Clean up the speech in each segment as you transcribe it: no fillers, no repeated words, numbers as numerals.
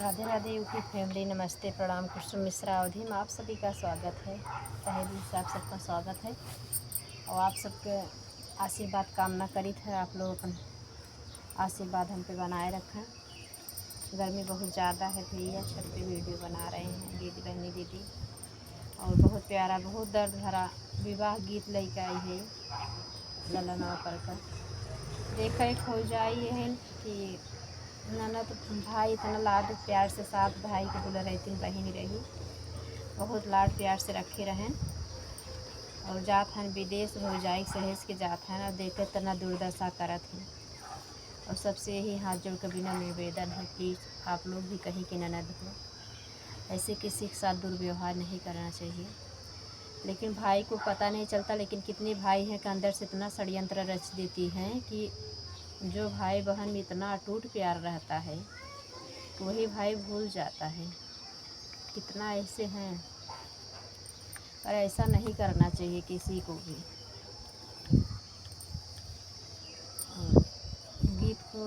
Radhe Radhe YouTube family, नमस्ते, प्रणाम। कुसुम मिश्रा अवधि में आप सभी का स्वागत है। तहे दिल से आप सबका स्वागत है और आप सबके आशीर्वाद कामना करित है। आप लोग अपन आशीर्वाद हम पे बनाए रखें। गर्मी बहुत ज़्यादा है भैया, छत पे वीडियो बना रहे हैं दीदी, बहनी दीदी। और बहुत प्यारा, बहुत दर्द भरा विवाह गीत लेके आई है ललनवा पर का। देखा एक हो जाई है कि ननद भाई इतना लाड प्यार से, साथ भाई के दुल्हा रहती बहन रही, बहुत लाड प्यार से रखे रहें। और जात हन विदेश हो जाए सहेज के जात हैं और देखे तना दुर्दशा करत हैं। और सबसे यही हाथ जोड़ के बिना निवेदन है, प्लीज़ आप लोग भी कहीं की ननद हो, ऐसे किसी के साथ दुर्व्यवहार नहीं करना चाहिए। लेकिन भाई को पता नहीं चलता, लेकिन कितने भाई हैं कि अंदर से इतना षड्यंत्र रच देती हैं कि जो भाई बहन में इतना अटूट प्यार रहता है वही भाई भूल जाता है। कितना ऐसे हैं, पर ऐसा नहीं करना चाहिए किसी को भी। गीत को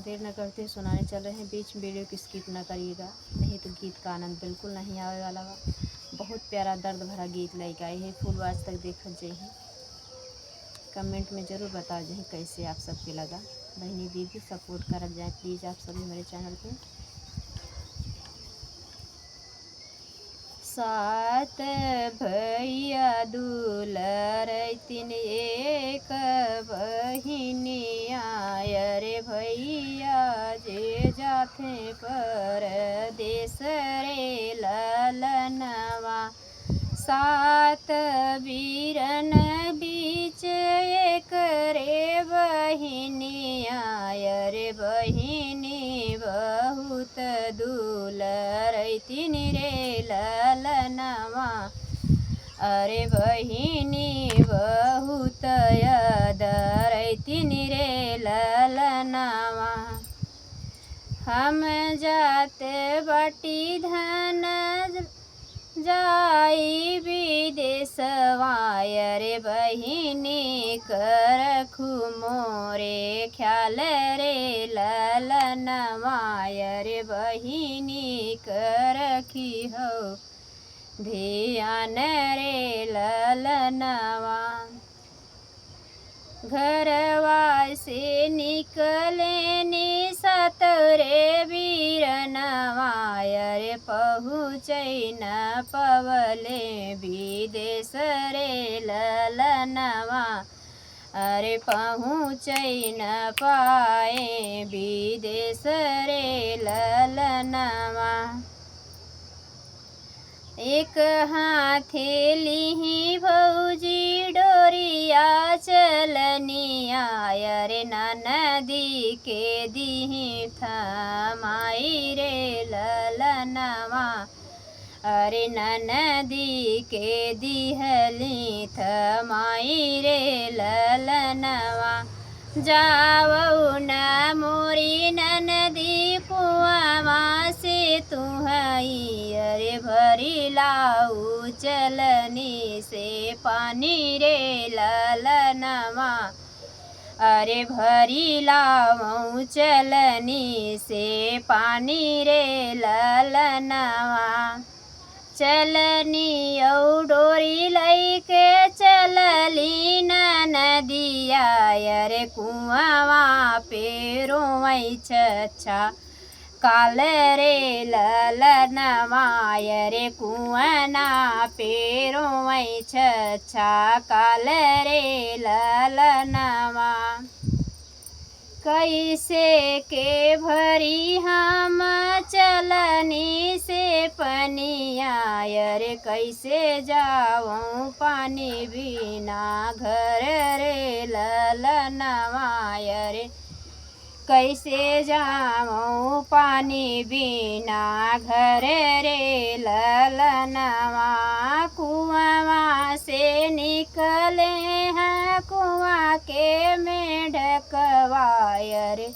देर न करते सुनाने चल रहे हैं। बीच वीडियो की स्किप न करिएगा, नहीं तो गीत का आनंद बिल्कुल नहीं आने वाला वा। बहुत प्यारा दर्द भरा गीत लेके आई है, फुल वाच तक देख जाइए। कमेंट में ज़रूर बता जाए कैसे आप सबके लगा। बहनी दीदी सपोर्ट कर जाए प्लीज़ आप सभी मेरे चैनल पे। सात भैया दुलरैतिन एक बहिनिया, रे भैया जे जाथे परदेस रे ललनवा। सात बीरन बीच एक रे बहिनिया, रे बहिनी बहुत दुलरैतिन रे ललनवा। अरे बहिनी बहुत यदरैतिन रे ललनवा। हम जाते बाटी धन जाई विदेशवा, रे बहिनी करखु मोरे ख्याल रे ललनवा। रे बहिनी करखी हो ध्यान रे ललनवा। घरवा से निकले नि सतरे बीरनवा, रे पहुँचै न पवले विदेश रे ललनवा। अरे पहुँचै न पाए विदेश रे ललनवा। एक हाथेली भौजी डोरिया चलनिया, रे नदी के दीही थमाई रे ललनवा। अरे नदी के दिहली थमाई रे ललनवा। जावौ न मोरी नदी कुआवा से तुहई, अरे भरी लाऊ चलनी से पानी रे ललनवा। अरे भरी लाऊ चलनी से पानी रे ललनवा। चलनी औ डोरी लैके चलली नदिया, रे कुआवा पे रोवै छछा काल रे ललनवा। रे कुआना पे रोवै छछा काल रे ललनवा। कैसे के भरी हम चलनी से पनिया, रे कैसे जाऊँ पानी बिना घर रे ललनवा। रे कैसे जाऊँ पानी बिना घर रे ललनवा। कुआवा से निकले हैं कुआं के मेढकवा, रे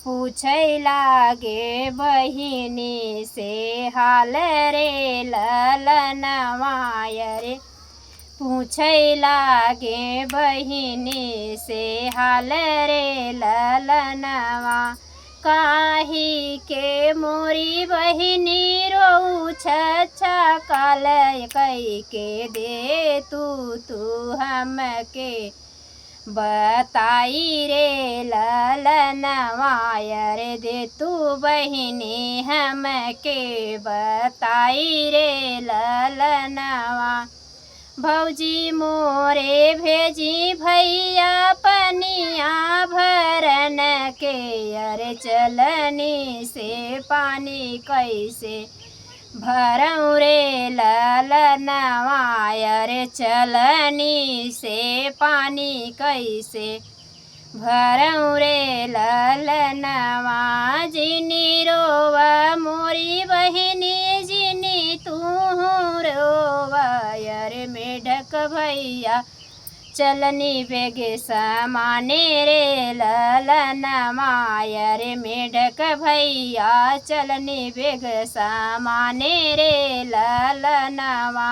पूछै लागे बहिनी से हाल रे ललनवा। रे पूछै लागे बहिनी से हाल रे ललनवा। काहे के मोरी बहिनी रोऊ छछा काल कई के दे तू हमके बताई रे ललनवायर दे तू बहिनी हमके बताई रे ललनवा। भौजी मोरे भेजी भैया पनिया भरन के अरे चलनी से पानी कैसे भरऊँ रे ललनवा अरे चलनी से पानी कैसे भरऊँ रे ललनवा। जिनी रोवा मोरी बहिनी जिनी तू रोवा अरे मेढक भैया चलनी बेगे समाने रे ललनवा अरे मेढक भैया चलनी बेग समाने रे ललनवा।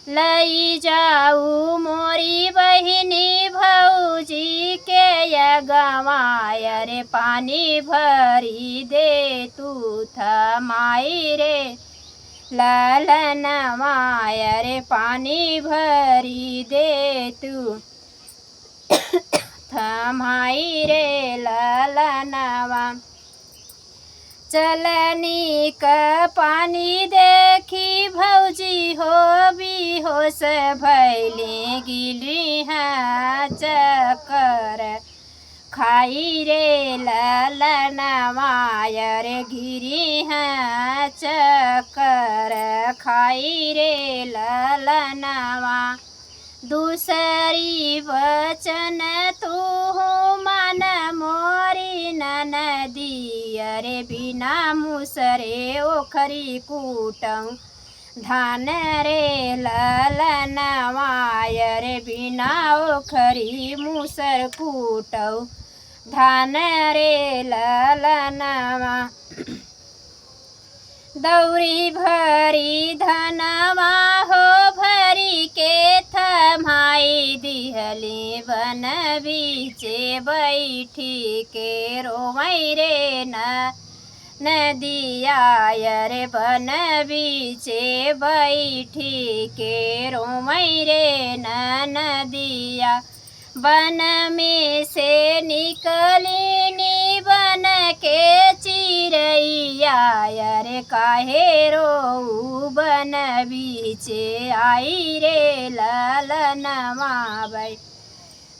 लई जाऊ मोरी बहिनी भौजी के यगवा अरे पानी भरी दे तू थमाई रे ललनवा अरे पानी भरी दे तू थमाई रे ललनवा। चलनी का पानी देखी भौजी हो बेहोश भैली गिली है चक्कर खाई रे ललनवा अरे गिरी है चक्कर खाई रे ललनवा। दूसरी वचन तू मन मोरी ननदी अरे बिना मुसरे ओखरी कूटऊँ धान रे ललनवा अरे बिना ओखरी मुसर कूटऊँ धान रे ललनवा। दौरी भरी धनवा हो भरी के थमाई दिहली बन बीचे बैठी के रोवई रे नदिया अरे बन बीचे बैठी के रोवई रे नदिया। बन में से निकली नी बन के चिरैया अरे काहे रोऊ बन बीचे आई रे ललनवा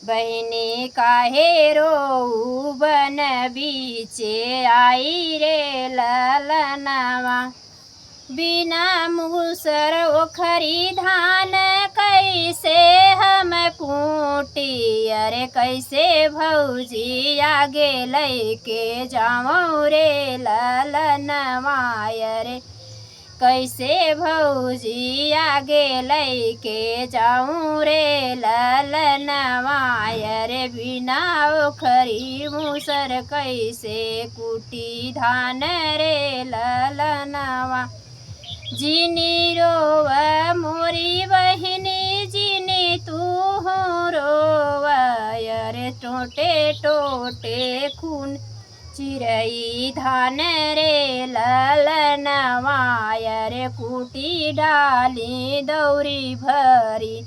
बहिनी काहे रोऊ बन बीचे आई रे ललनवा। बिना मूसर ओखरी धान कैसे हम कूटी अरे कैसे भौजी आगे लैके जाऊँ रे ललनवा अरे कैसे भौजी आगे लैके जाऊँ रे ललनवा अरे बिना ओखरी मूसर कैसे कूटी धान रे ललनवा। जिनी रोवा मोरी बहिनी जिनी तू रोवा अरे टोटे टोटे खून चिरई धान रे ललनवा अरे कूटी डाली दौरी भरी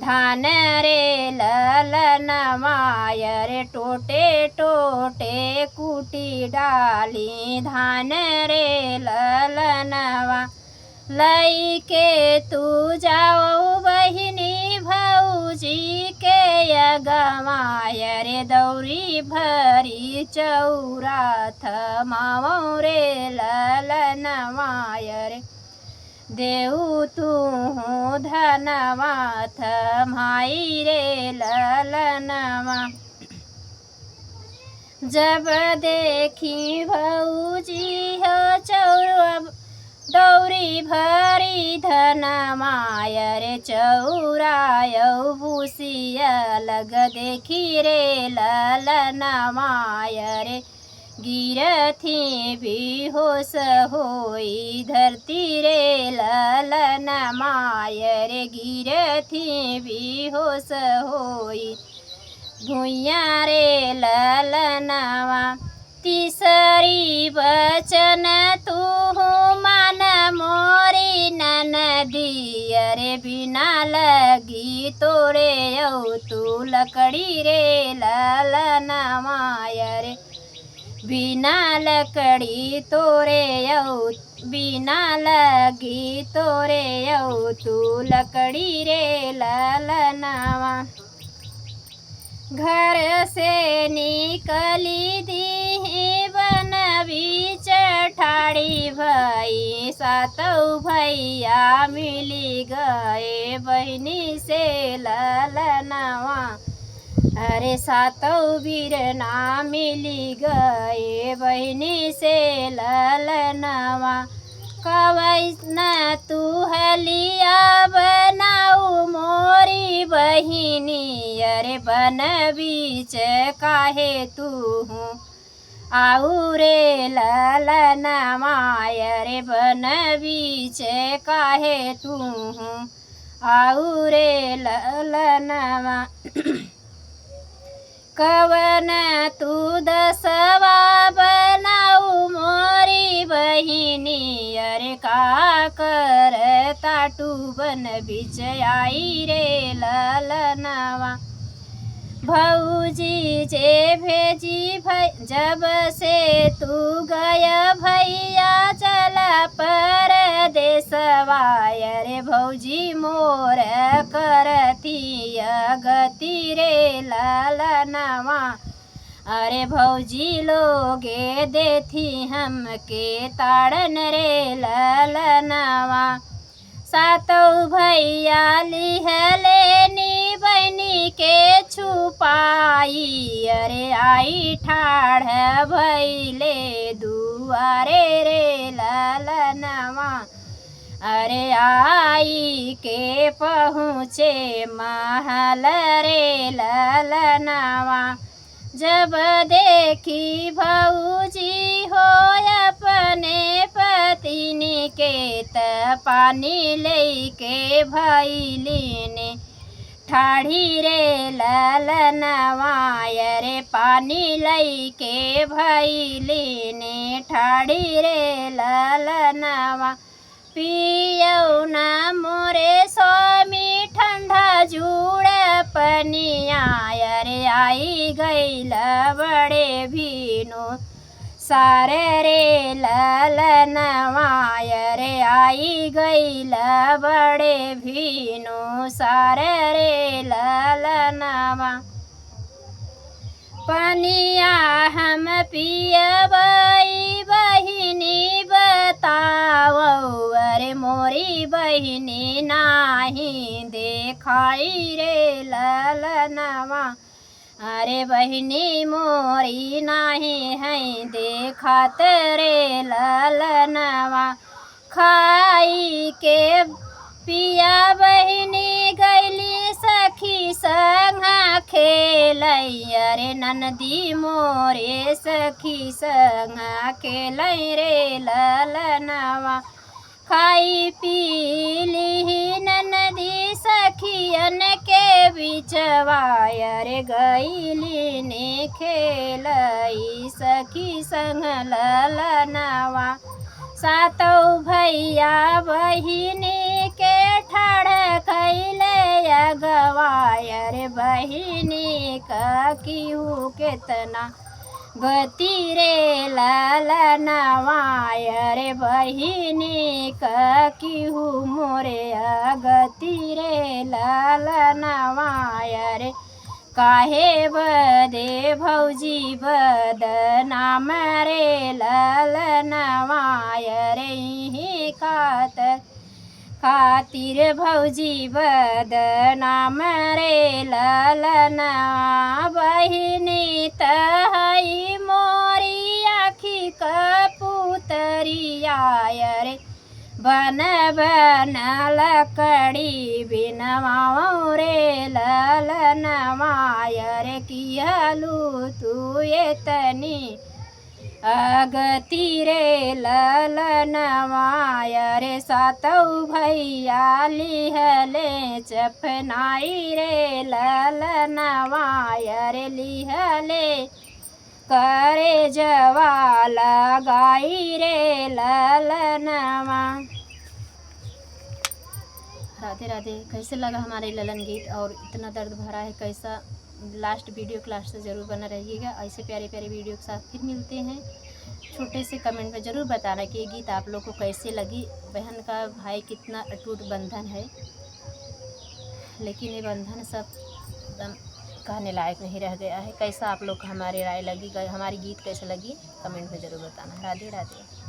धान रे ललनवा अरे टोटे टोटे कूटी डाली धान रे ललनवा। लई के तू जाओ बहिनी भौजी के यगवा अरे दौरी भरी चौरा थमाऊँ रे ललनवा अरे देऊ तू धनवा थमाई रे ललनवा। जब देखी भौजी हो चौरा दौरी भरी धनवा अरे चौरायौ भूसिया लग देखी रे ललनवा अरे गिरथी बेहोश होई धरती रे ललनवा अरे गिरथी बेहोश होई भुइयाँ रे ललनवा। तीसरी बचन तू मान मोरी ननदी, अरे बिना लगी तोरे यौ तू लकड़ी रे ललनवा, अरे बिना लकड़ी तोरे यौ बिना लगी तोरे यौ तू लकड़ी रे ललनवा। घर से निकली दी बन बीच ठाड़ी भई, सातों भैया मिली गए बहिनी से ललनवा, अरे सातों बीरना मिली गए बहिनी से ललनवा। कवै न तू हलिया बनाऊ मोरी बहिनी, अरे बन बीच काहे तू हूँ आऊ रे ललनवा, अरे बन बीच काहे तू हूँ आऊ रे ललनवा। कवन तू दसवा बनाऊ मोरी बहिनी, अरे का कर ताटू बन बीच आई रे ललनवा। भौजी जे भेजी जब से तू गया भैया चला परदेसवा, अरे भौजी मोर करती गति रे ललनवा, अरे भौजी लोगे देती हमके ताड़न रे ललनवा। सातों भैया लिहलेनी बहनी के छुपाई, अरे आई ठाढ़ भैले दुआरे रे ललनवा, अरे आई के पहुँचे महल रे ललनवा। जब देखी भौजी हो अपने पतिनी के पानी लेके भैली ने ठाढ़ी रे ललनवा, अरे पानी लेके भैली ने ठाढ़ी रे ललनवा। पियौ न मोरे स्वामी ठंडा जूड़ पनिया, अरे आई गईल बड़े भीनु सारे रे ललनवा, अरे आई गईल बड़े भीनु सारे रे ललनवा। पनिया हम पियबई बहिनी बताओ, अरे मोरी बहिनी नाही देखाई रे ललनवा, अरे बहिनी मोरी नाही है देखात रे ललनवा। खाई के पिया बहिनी गैली सखी संगा खेलई, अरे ननदी मोरे सखी संगा खेलई रे ललनवा। खाई पीली ननदी सखियन के बिचवा, अरे गैली ने खेलई सखी संग ललनवा। सातों भैया बहिनी के ठाड़ कैले अगवा, अरे बहिनी का किहू केतना गति रे ललनवा, अरे बहिनी का किहू मोरे गति रे ललनवा। अरे काहे बदे भौजी बदनाम रे ललनवा, अरे इही खातिर भौजी बदनाम रे ललनवा। बहिनी तहई मोरी आखी कपूतरिया, अरे बन बन लकड़ी बिनवाओ रे ललनवा, अरे किहलू तू एतनी अगति रे ललनवा। अरे सातों भैया लिहले चपनाई रे ललनवा, अरे लिहले करे जवा लगाई रे ललनवा। राधे राधे। कैसे लगा हमारे ललन गीत और इतना दर्द भरा है कैसा, लास्ट वीडियो क्लास से ज़रूर बना रहिएगा। ऐसे प्यारे प्यारे वीडियो के साथ फिर मिलते हैं। छोटे से कमेंट में ज़रूर बताना कि ये गीत आप लोग को कैसे लगी। बहन का भाई कितना अटूट बंधन है, लेकिन ये बंधन सब एकदम कहने लायक नहीं रह गया है। कैसा आप लोग को हमारी राय लगी, हमारी गीत कैसे लगी, कमेंट में ज़रूर बताना। राधे राधे।